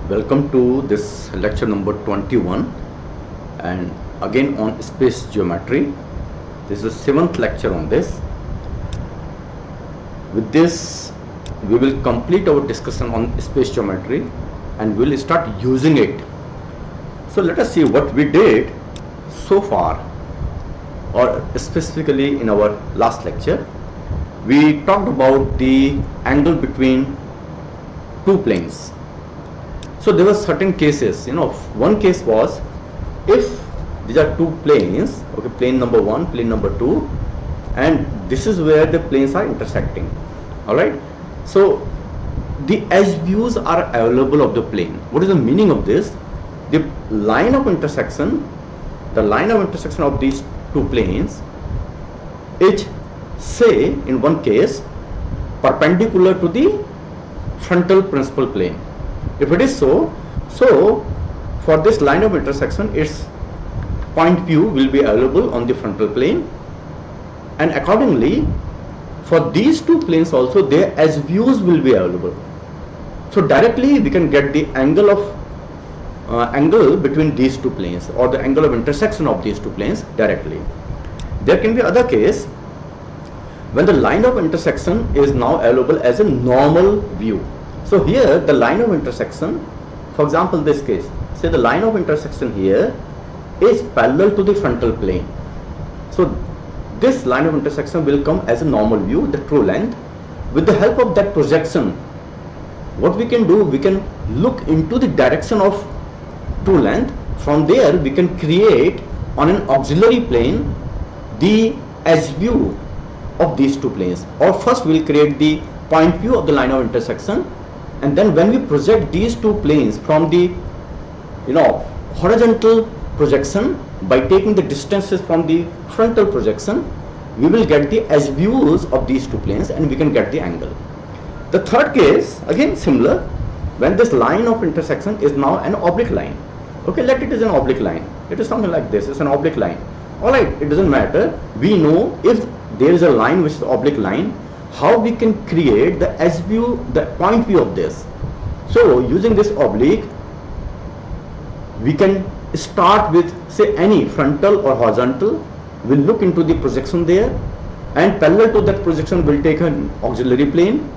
Welcome to this lecture number 21 and again on space geometry. This is the seventh lecture on this. With this we will complete our discussion on space geometry and we will start using it. So let us see what we did so far, or specifically in our last lecture. We talked about the angle between two planes. So there were certain cases, one case was if these are two planes, okay, plane number 1, plane number 2, and this is where the planes are intersecting. Alright, so the edge views are available of the plane. What is the meaning of this? The line of intersection of these two planes is, say in one case, perpendicular to the frontal principal plane. If it is so for this line of intersection, its point P will be available on the frontal plane, and accordingly for these two planes also their edge views will be available. So directly we can get the angle between these two planes, or the angle of intersection of these two planes directly. There can be other case when the line of intersection is now available as a normal view. So here the line of intersection, for example this case, say the line of intersection here is parallel to the frontal plane. So this line of intersection will come as a normal view, the true length. With the help of that projection, what we can do, we can look into the direction of true length. From there we can create on an auxiliary plane the edge view of these two planes. Or first we will create the point view of the line of intersection, and then when we project these two planes from the horizontal projection by taking the distances from the frontal projection, we will get the edge views of these two planes and we can get the angle. The third case, again similar, when this line of intersection is now an oblique line. Okay, let it is an oblique line. It is something like this, it's an oblique line. Alright, it doesn't matter. We know if there is a line which is oblique line, how we can create the edge view, the point view of this. So using this oblique, we can start with, say, any frontal or horizontal. We'll look into the projection there, and parallel to that projection we'll take an auxiliary plane,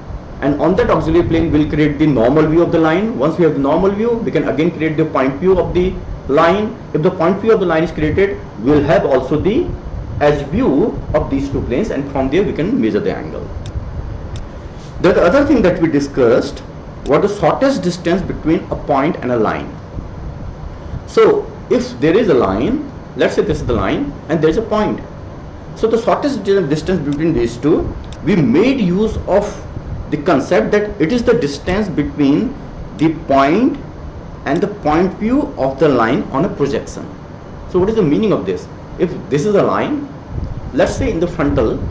and on that auxiliary plane we'll create the normal view of the line. Once we have the normal view, we can again create the point view of the line. If the point view of the line is created, we'll have also the edge view of these two planes, and from there we can measure the angle. The other thing that we discussed was the shortest distance between a point and a line. So if there is a line, let's say this is the line and there is a point, so the shortest distance between these two, we made use of the concept that it is the distance between the point and the point view of the line on a projection. So what is the meaning of this? If this is a line, let's say in the frontal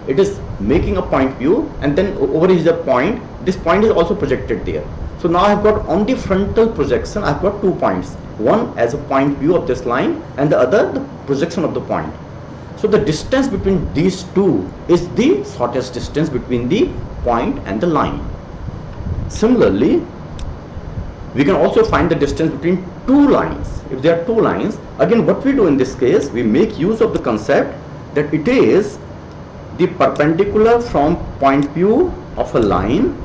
it is making a point view, and then over is the point, this point is also projected there. So now I have got on the frontal projection, I have got 2 points, one as a point view of this line and the other the projection of the point. So the distance between these two is the shortest distance between the point and the line. Similarly, we can also find the distance between two lines. If there are two lines, again what we do in this case, we make use of the concept that it is the perpendicular from point view of a line,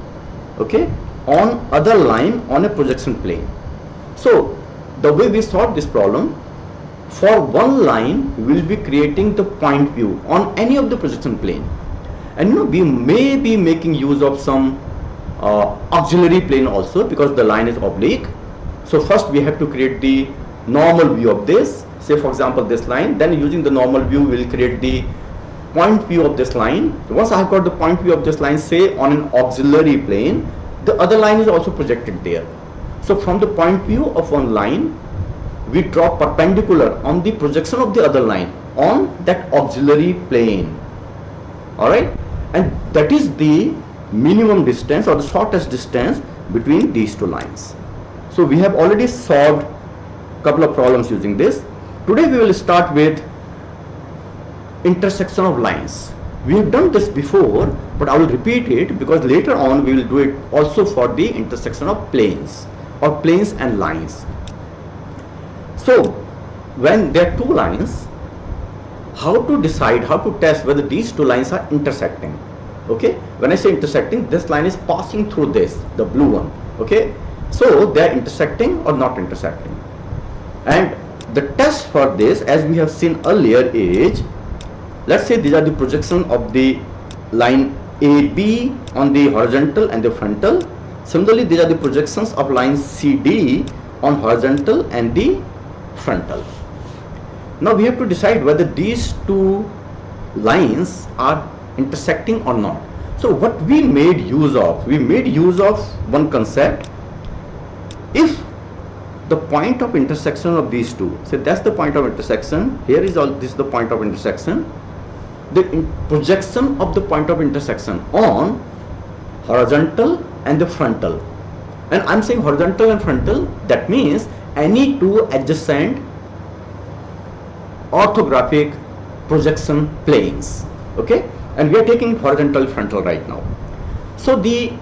okay, on other line on a projection plane. So the way we solve this problem, for one line we will be creating the point view on any of the projection plane, and we may be making use of some auxiliary plane also, because the line is oblique. So first we have to create the normal view of this, say for example this line, then using the normal view we will create the point view of this line. Once I have got the point view of this line, say on an auxiliary plane, the other line is also projected there. So from the point view of one line, we draw perpendicular on the projection of the other line on that auxiliary plane. Alright, and that is the minimum distance or the shortest distance between these two lines. So we have already solved a couple of problems using this. Today we will start with intersection of lines. We have done this before, but I will repeat it because later on we will do it also for the intersection of planes. or planes and lines. So when there are two lines, how to decide, how to test whether these two lines are intersecting? Okay, when I say intersecting, this line is passing through this, the blue one. Okay, so they are intersecting or not intersecting. And the test for this, as we have seen earlier, is, let's say these are the projection of the line AB on the horizontal and the frontal. Similarly, these are the projections of line CD on horizontal and the frontal. Now we have to decide whether these two lines are intersecting or not. So what we made use of one concept. If the point of intersection of these two, so that's the point of intersection, here is all, this is the point of intersection, the projection of the point of intersection on horizontal and the frontal, and I'm saying horizontal and frontal, that means any two adjacent orthographic projection planes. Okay, and we are taking horizontal frontal right now. So the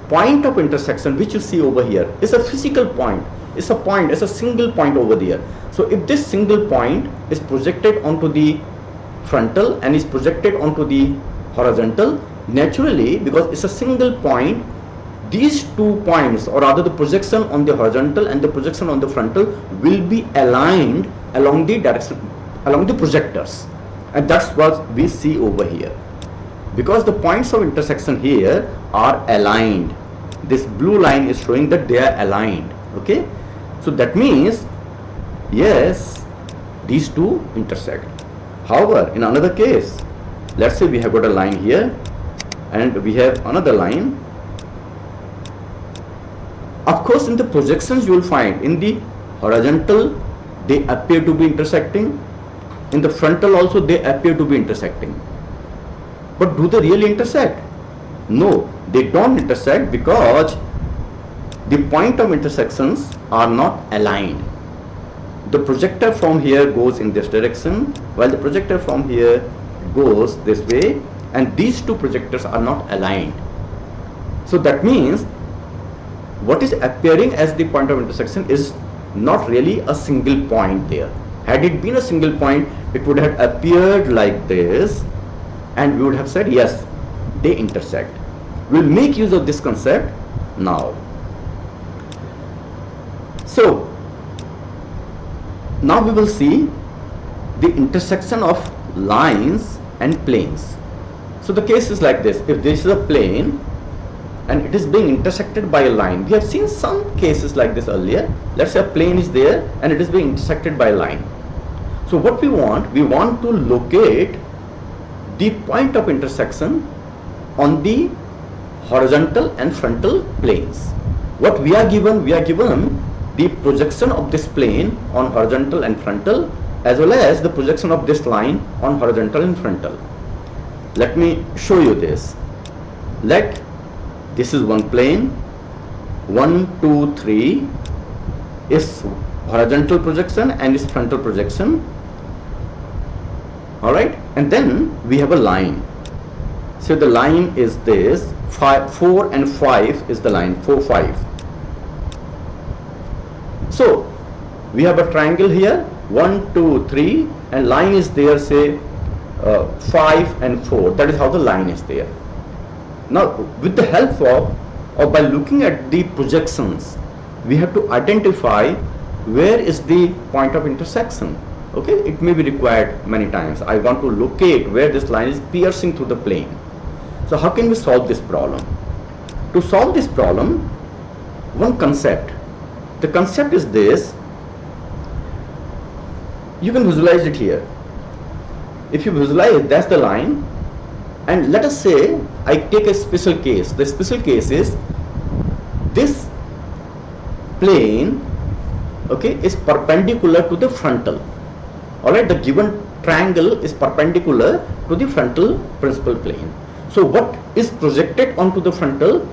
point of intersection which you see over here is a physical point. It's a point, it's a single point over there. So if this single point is projected onto the frontal and is projected onto the horizontal, naturally, because it's a single point, these 2 points, or rather the projection on the horizontal and the projection on the frontal, will be aligned along the direction, along the projectors, and that's what we see over here. Because the points of intersection here are aligned, this blue line is showing that they are aligned. Okay, so that means yes, these two intersect. However, in another case, let's say we have got a line here and we have another line. Of course, in the projections you will find in the horizontal they appear to be intersecting, in the frontal also they appear to be intersecting. But do they really intersect? No, they don't intersect, because the point of intersections are not aligned. The projector from here goes in this direction, while the projector from here goes this way, and these two projectors are not aligned. So that means what is appearing as the point of intersection is not really a single point there. Had it been a single point, it would have appeared like this, and we would have said yes, they intersect. We'll make use of this concept now. So now we will see the intersection of lines and planes. So the case is like this. If this is a plane and it is being intersected by a line, we have seen some cases like this earlier. Let's say a plane is there and it is being intersected by a line. So what we want to locate the point of intersection on the horizontal and frontal planes. What we are given the projection of this plane on horizontal and frontal, as well as the projection of this line on horizontal and frontal. Let me show you this. This is one plane, 1, 2, 3 is horizontal projection and is frontal projection. Alright, and then we have a line. So the line is this, 4 and 5 is the line, 4, 5. So we have a triangle here, 1, 2, 3, and line is there, say 5 and 4. That is how the line is there. Now with the help of, or by looking at the projections, we have to identify where is the point of intersection. Okay, it may be required many times. I want to locate where this line is piercing through the plane. So how can we solve this problem? To solve this problem, one concept. The concept is this. You can visualize it here. If you visualize, that's the line, and let us say I take a special case. The special case is this plane, okay, is perpendicular to the frontal. Alright, the given triangle is perpendicular to the frontal principal plane. So what is projected onto the frontal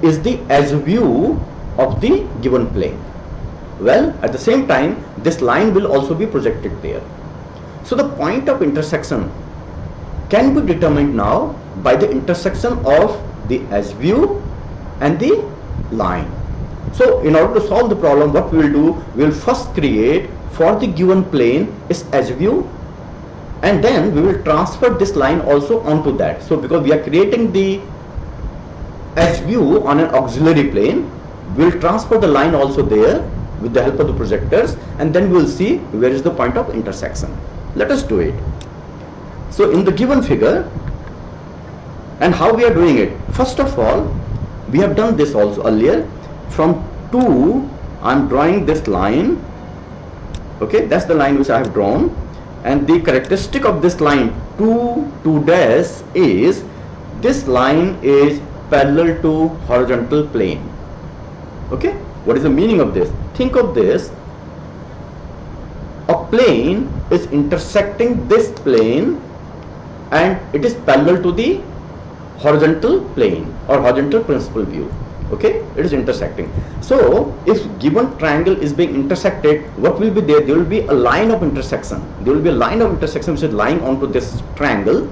is the as view of the given plane. Well, at the same time, this line will also be projected there. So the point of intersection can be determined now by the intersection of the as view and the line. So in order to solve the problem, what we will do, we will first create for the given plane is edge view, and then we will transfer this line also onto that. So because we are creating the edge view on an auxiliary plane, we will transfer the line also there with the help of the projectors, and then we will see where is the point of intersection. Let us do it. So in the given figure, and how we are doing it, first of all, we have done this also earlier. From 2, I am drawing this line. Okay, that's the line which I have drawn, and the characteristic of this line 2 dash is this line is parallel to horizontal plane. Okay, what is the meaning of this? Think of this, a plane is intersecting this plane and it is parallel to the horizontal plane or horizontal principal view. Okay, it is intersecting. So if given triangle is being intersected, what will be there? There will be a line of intersection. There will be a line of intersection which is lying onto this triangle.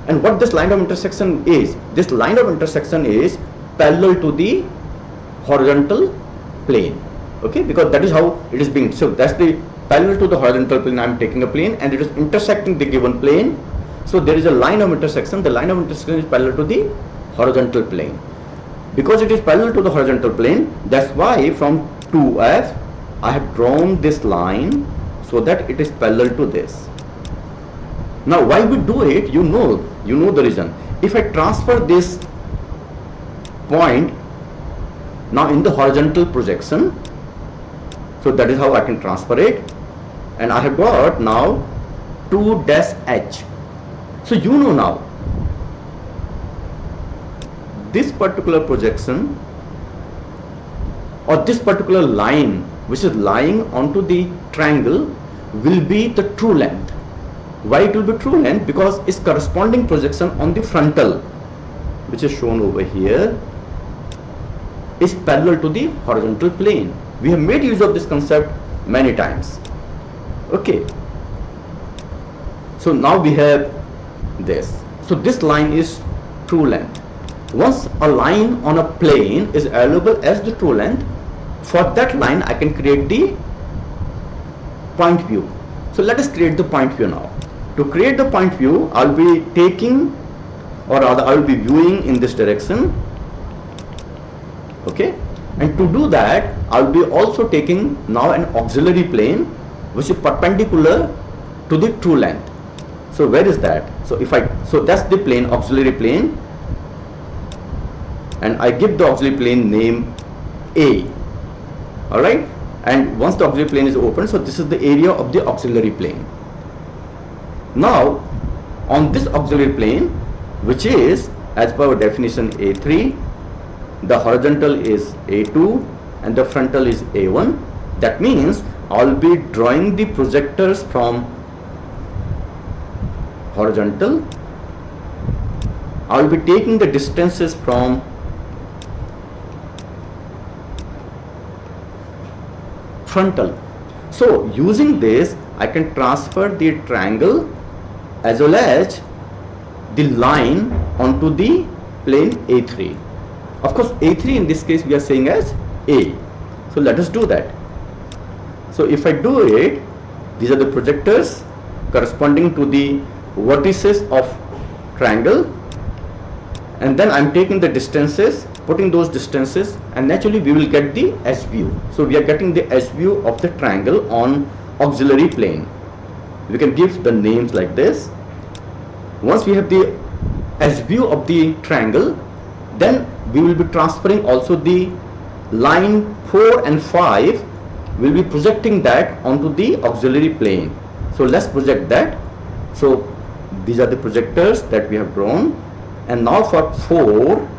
And what this line of intersection is? This line of intersection is parallel to the horizontal plane. Okay, because that is how it is being. So that's the parallel to the horizontal plane. I am taking a plane and it is intersecting the given plane. So there is a line of intersection. The line of intersection is parallel to the horizontal plane. Because it is parallel to the horizontal plane, that's why from 2F I have drawn this line so that it is parallel to this. Now why we do it, you know the reason. If I transfer this point now in the horizontal projection, so that is how I can transfer it, and I have got now 2 dash H. So you know now this particular projection or this particular line which is lying onto the triangle will be the true length. Why it will be true length? Because its corresponding projection on the frontal, which is shown over here, is parallel to the horizontal plane. We have made use of this concept many times. Okay, so now we have this. So this line is true length. Once a line on a plane is available as the true length, for that line I can create the point view. So let us create the point view now. To create the point view, I will be taking, or rather I will be viewing in this direction. Okay, and to do that I will be also taking now an auxiliary plane which is perpendicular to the true length. So where is that? So that's the plane, auxiliary plane, and I give the auxiliary plane name A. Alright, and once the auxiliary plane is open, so this is the area of the auxiliary plane. Now on this auxiliary plane, which is as per our definition A3, the horizontal is A2 and the frontal is A1. That means I will be drawing the projectors from horizontal. I will be taking the distances from frontal. So using this I can transfer the triangle as well as the line onto the plane A3. Of course A3 in this case we are saying as A. So let us do that. So if I do it, these are the projectors corresponding to the vertices of triangle, and then I am taking the distances, putting those distances, and naturally we will get the S view. So we are getting the S view of the triangle on auxiliary plane. We can give the names like this. Once we have the S view of the triangle, then we will be transferring also the line 4 and 5, will be projecting that onto the auxiliary plane. So let's project that. So these are the projectors that we have drawn, and now for 4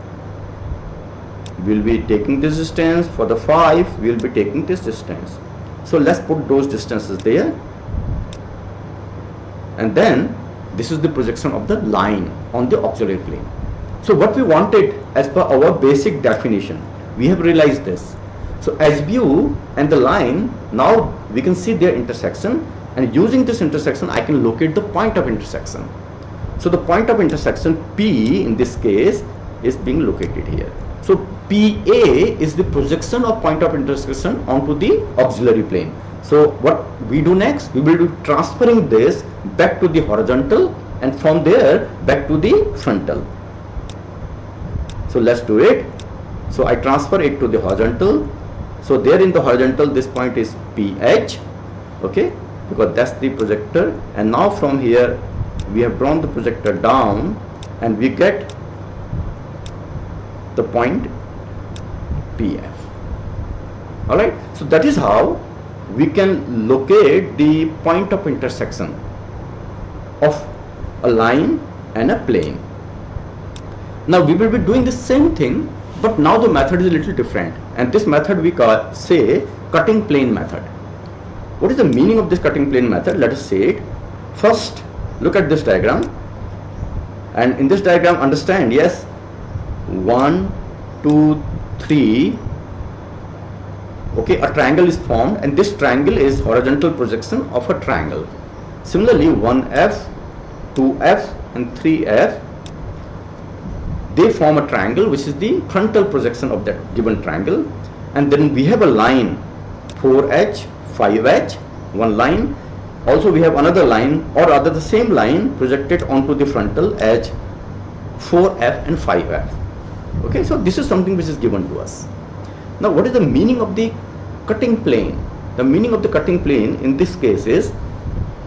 we will be taking this distance, for the 5 we will be taking this distance. So let's put those distances there, and then this is the projection of the line on the auxiliary plane. So what we wanted as per our basic definition, we have realized this. So as view and the line, now we can see their intersection, and using this intersection I can locate the point of intersection. So the point of intersection P in this case is being located here. So PA is the projection of point of intersection onto the auxiliary plane. So what we do next, we will be transferring this back to the horizontal and from there back to the frontal. So let's do it. So I transfer it to the horizontal. So there in the horizontal, this point is PH, okay, because that's the projector. And now from here we have drawn the projector down and we get the point PF. Alright, so that is how we can locate the point of intersection of a line and a plane. Now we will be doing the same thing, but now the method is a little different, and this method we call, say, cutting plane method. What is the meaning of this cutting plane method? Let us say it. First, look at this diagram, and in this diagram understand, yes, 1, 2, 3, okay, a triangle is formed, and this triangle is horizontal projection of a triangle. Similarly, 1F, 2F and 3F, they form a triangle which is the frontal projection of that given triangle. And then we have a line 4H, 5H, one line. Also we have another line, or rather the same line projected onto the frontal as 4F and 5F. Okay, so this is something which is given to us. Now what is the meaning of the cutting plane? The meaning of the cutting plane in this case is,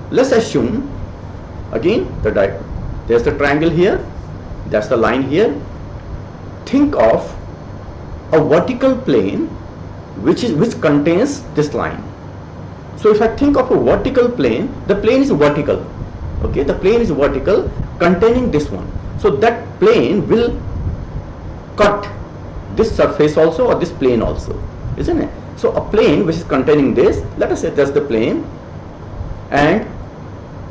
let's assume again there's the triangle here, that's the line here. Think of a vertical plane which contains this line. So if I think of a vertical plane, the plane is vertical, okay, the plane is vertical containing this one. So that plane will cut this surface also or this plane also, isn't it? So a plane which is containing this, let us say that's the plane, and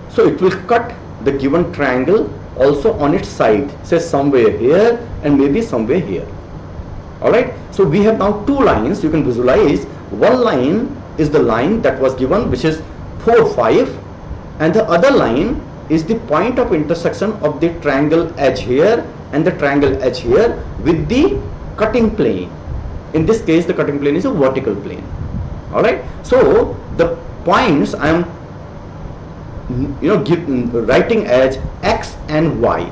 so it will cut the given triangle also on its side, say somewhere here and maybe somewhere here. Alright, so we have now two lines. You can visualize, one line is the line that was given which is 4, 5, and the other line is the point of intersection of the triangle edge here and the triangle edge here with the cutting plane. In this case the cutting plane is a vertical plane. Alright, so the points I am writing as X and Y.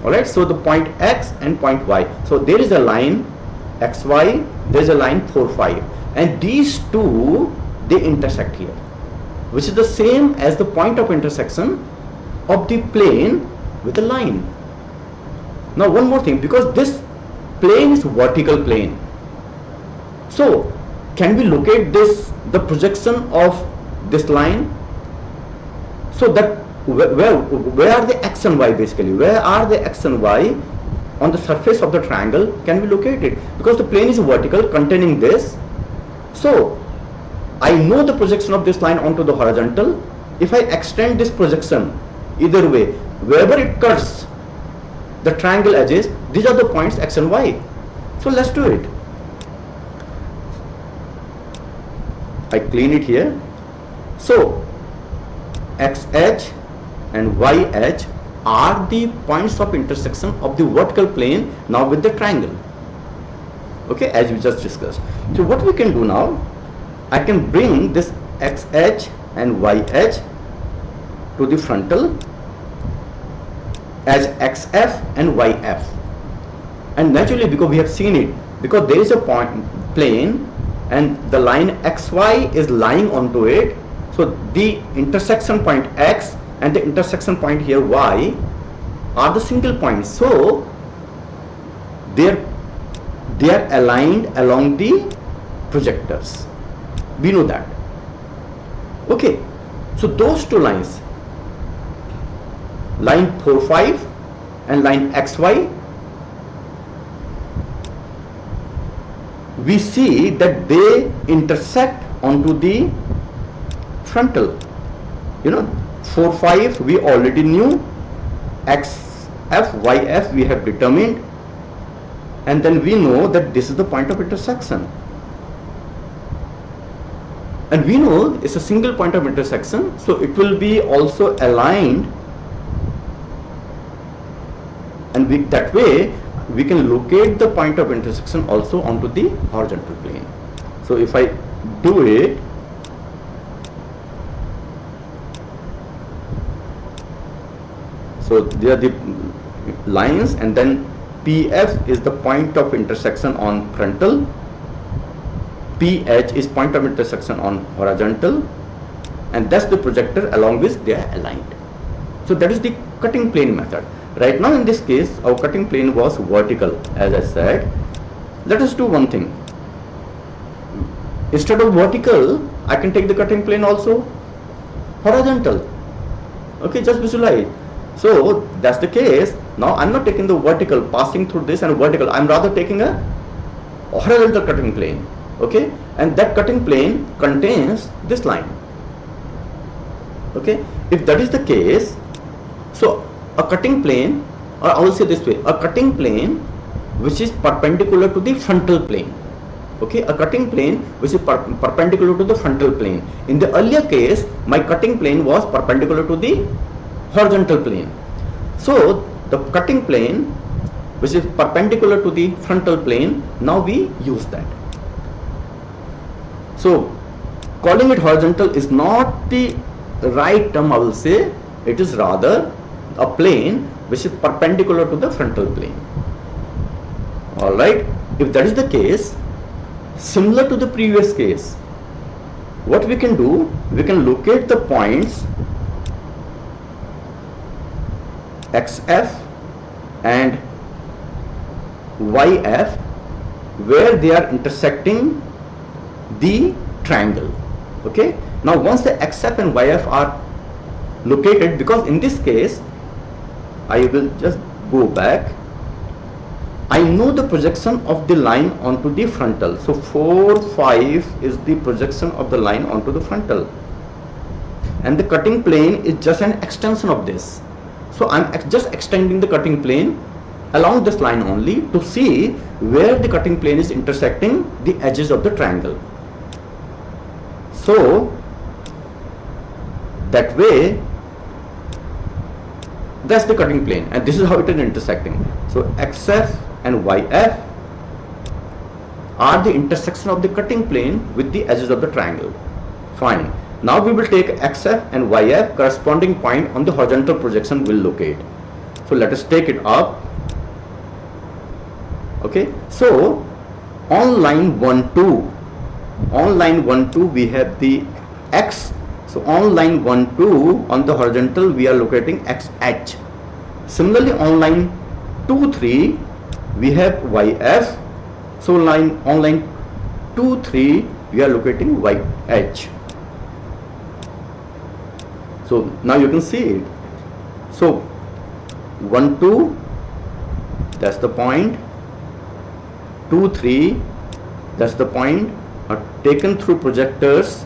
Alright, so the point X and point Y. So there is a line XY, there is a line 4, 5, and these two, they intersect here, which is the same as the point of intersection of the plane with the line. Now one more thing, because this plane is vertical plane, so can we locate the projection of this line? So that where are the X and Y basically? Where are the X and Y on the surface of the triangle? Can we locate it? Because the plane is vertical containing this. So I know the projection of this line onto the horizontal. If I extend this projection either way, wherever it cuts the triangle edges, these are the points X and Y. So let's do it. I clean it here. So X edge and Y edge are the points of intersection of the vertical plane now with the triangle, okay, as we just discussed. So what we can do now, I can bring this X edge and Y edge to the frontal as XF and YF, and naturally, because we have seen it, because there is a point plane and the line XY is lying onto it, so the intersection point X and the intersection point here Y are the single points. So they are aligned along the projectors. We know that. Okay. So those two lines, line 4, 5 and line XY, we see that they intersect onto the frontal. 4, 5 we already knew, XF, YF we have determined, and then we know that this is the point of intersection, and we know it's a single point of intersection, so it will be also aligned, and that way we can locate the point of intersection also onto the horizontal plane. So if I do it, so there are the lines, and then PF is the point of intersection on frontal, PH is point of intersection on horizontal, and that's the projector along which they are aligned. So that is the cutting plane method. Right now in this case our cutting plane was vertical, as I said. Let us do one thing. Instead of vertical, I can take the cutting plane also horizontal. Okay, just visualize. So that's the case. Now I'm not taking the vertical passing through this and vertical, I'm rather taking a horizontal cutting plane. Okay, and that cutting plane contains this line. Okay, if that is the case, so a cutting plane, or I will say this way, a cutting plane which is perpendicular to the frontal plane. Okay, a cutting plane which is perpendicular to the frontal plane. In the earlier case, my cutting plane was perpendicular to the horizontal plane. So the cutting plane which is perpendicular to the frontal plane, now we use that. So calling it horizontal is not the right term, I will say. It is rather a plane which is perpendicular to the frontal plane. Alright, if that is the case, similar to the previous case, what we can do, we can locate the points XF and YF where they are intersecting the triangle. Okay, now once the XF and YF are located, because in this case I will just go back, I know the projection of the line onto the frontal. So 4, 5 is the projection of the line onto the frontal, and the cutting plane is just an extension of this. So I'm just extending the cutting plane along this line only to see where the cutting plane is intersecting the edges of the triangle. So that way, that's the cutting plane, and this is how it is intersecting. So XF and YF are the intersection of the cutting plane with the edges of the triangle. Fine. Now we will take XF and YF, corresponding point on the horizontal projection will locate. So let us take it up. Okay, so on line 1, 2, on line 1, 2 we have the X. So on line 1, 2 on the horizontal we are locating XH. Similarly on line 2, 3 we have YF. So on line 2, 3 we are locating YH. So now you can see it. So 1, 2, that's the point. 2, 3, that's the point, are taken through projectors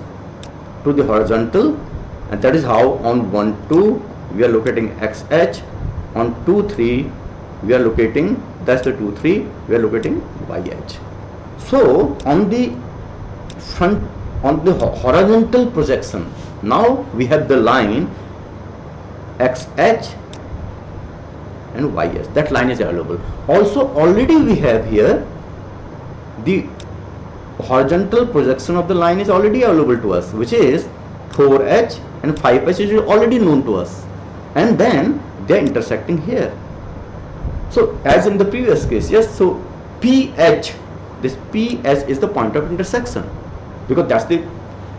to the horizontal, and that is how on 1, 2 we are locating XH. On 2, 3 we are locating, that's the 2, 3 we are locating YH. So on the front, on the horizontal projection, now we have the line XH and YH. That line is available. Also already we have here the horizontal projection of the line is already available to us, which is 4H and 5H is already known to us, and then they are intersecting here. So as in the previous case, yes, so PH, this PH is the point of intersection, because that's the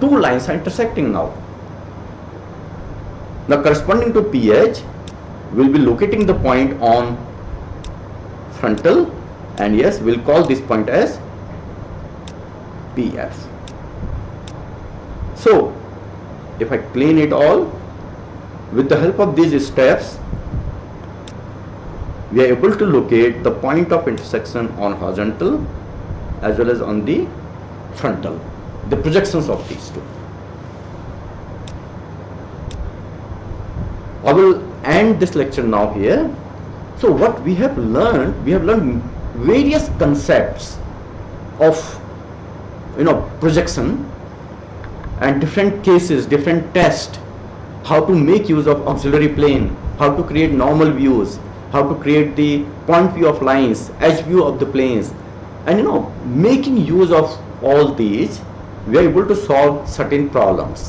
two lines are intersecting now. Now corresponding to PH, we'll be locating the point on frontal, and yes, we'll call this point as PF. So if I clean it all, with the help of these steps, we are able to locate the point of intersection on horizontal as well as on the frontal, the projections of these two. I will end this lecture now here. So what we have learned various concepts of projection and different cases, different tests, how to make use of auxiliary plane, how to create normal views, how to create the point view of lines, edge view of the planes, and making use of all these, we are able to solve certain problems.